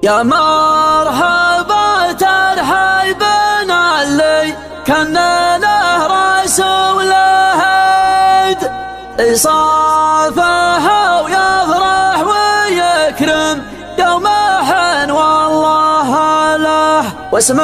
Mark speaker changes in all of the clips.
Speaker 1: يا مرحبا ترحيبنا اللي كان له رسول هيد يصافح ويفرح ويكرم يومه والله له واسم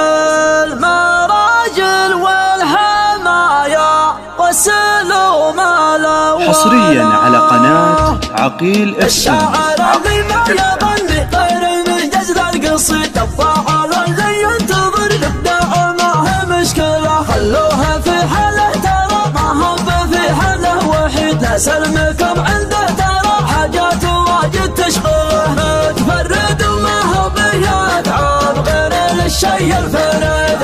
Speaker 1: المراجل والحمايا والسلوم له
Speaker 2: حصريا على قناة عقيل FM.
Speaker 1: الشاعر اللي ما يغني غير من جزل القصيد الفاعل اللي ينتظر الابداع ما هي مشكله خلوها في حاله ترى ما هو في حاله وحيد لا سلمكم عنده ترى حاجات واجد تشغله متفرد وما هو بيتعب غير للشي الفرد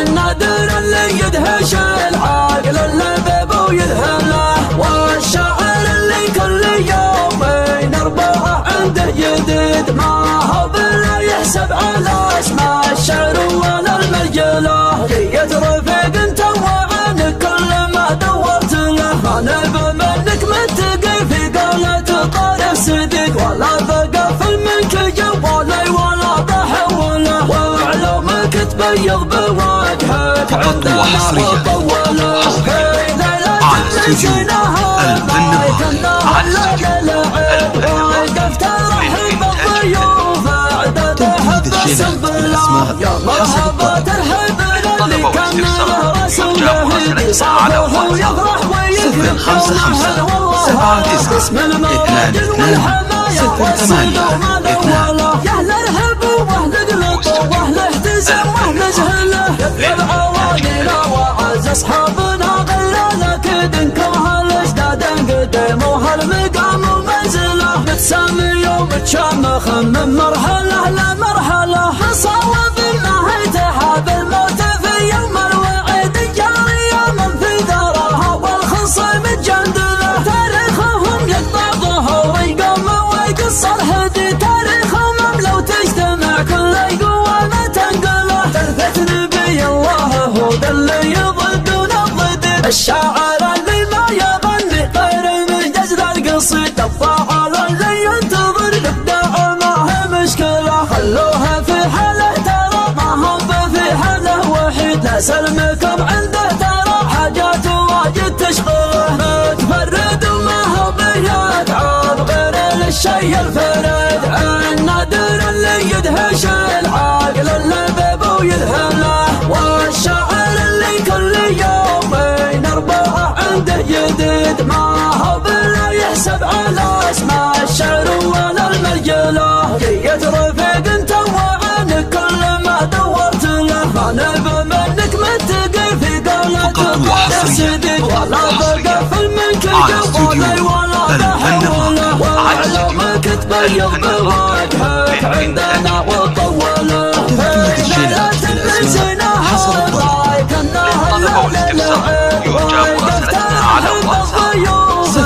Speaker 1: النادر اللي يدهش العاقل اللبيب ويذهله والشاعر اللي كل يومين أربعة عنده جديد ما هو بلا يحسب على اسماء الشعر ولا المرجله جيت رفيق انت وعنك كل ما دورت له ما نبى منك متقي في قولة طارق صديق ولا ثقافل منك جوالي ولا تحوله وعلومك تبيض بوجهك عندنا وطوله على استوديو
Speaker 2: يا مرحبا ترحب اللي كان له رسول هدي صافح ويفرح ويكرم
Speaker 1: 557 اسم المراجل والحمايا والسلوم الاولى يا اهل الهب واهل قلط واهل اهتزام واهل جهله يا العوالينا وعز اصحابنا غيرنا كدنكم هالاجداد قدموا هالمقام ومنزله متسامي ومتشامخ من مرحله لمرحله صوب نهايتها بالموت في يوم الوعيد جارية من في دارها والخصم الجندله تاريخهم يقطع ظهور يقوم ويقص الهدي تاريخهم لو تجتمع كل قوة ما تنقله ترثة نبي الله هو ذا اللي يضد ونضد الشاعر اللي ما يغني غير من جزل القصيد الفاعل اللي ينتظر الابداع ما هي مشكله خلوها في حاله ترى ما هو في حاله وحيد لا سلمكم عنده ترى حاجات واجد تشغله متفرد وما هو بيتعب غير للشي الفرد النادر اللي يدهش العاقل اللبيب ويذهله والشاعر اللي كل يومين أربعة عنده جديد ما هو بلا يحسب على اسماء الشعر ولا المرجله جيت رفيق انت وعنك كل ما دورت له ما نبى منك متقي في قولة طارق صديق ولا تقفل منك جوالي ولا تحوله وعلومك تبيض بوجهك عندنا وطوله لا تنسينا هواك انها للعب وقفت الحب الضيوف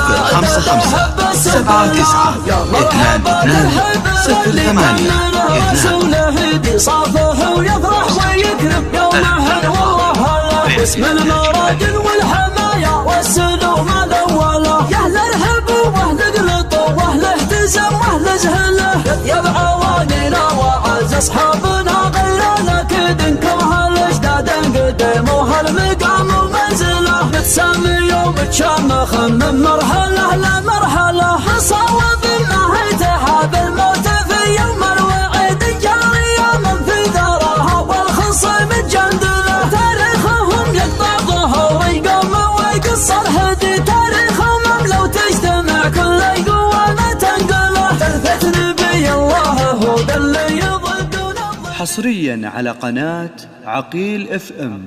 Speaker 2: 055
Speaker 1: يا مرحبا ترحب اللي كان له رسول هدي صافح ويفرح ويكرم يومه والله له اسم المراجل والحمايا والسلوم الاولى يا اهل الهب واهل قلط واهل اهتزام واهل جهله يا بعوانينا وعز اصحابنا غيرنا كدنكم هالاجداد قدموا هالمقام ومنزله متسامي ومتشامخ من مرحله لمرحله صوب نهايتها بالموت في يوم الوعيد جارية من في دارها والخصم الجندله تاريخهم يقطع ظهور يقوم ويقص الهدي تاريخهم لو تجتمع كل قوة ما تنقله ترثة نبي الله هو ذا اللي يضد ونضد
Speaker 2: حصريا على قناة عقيل FM.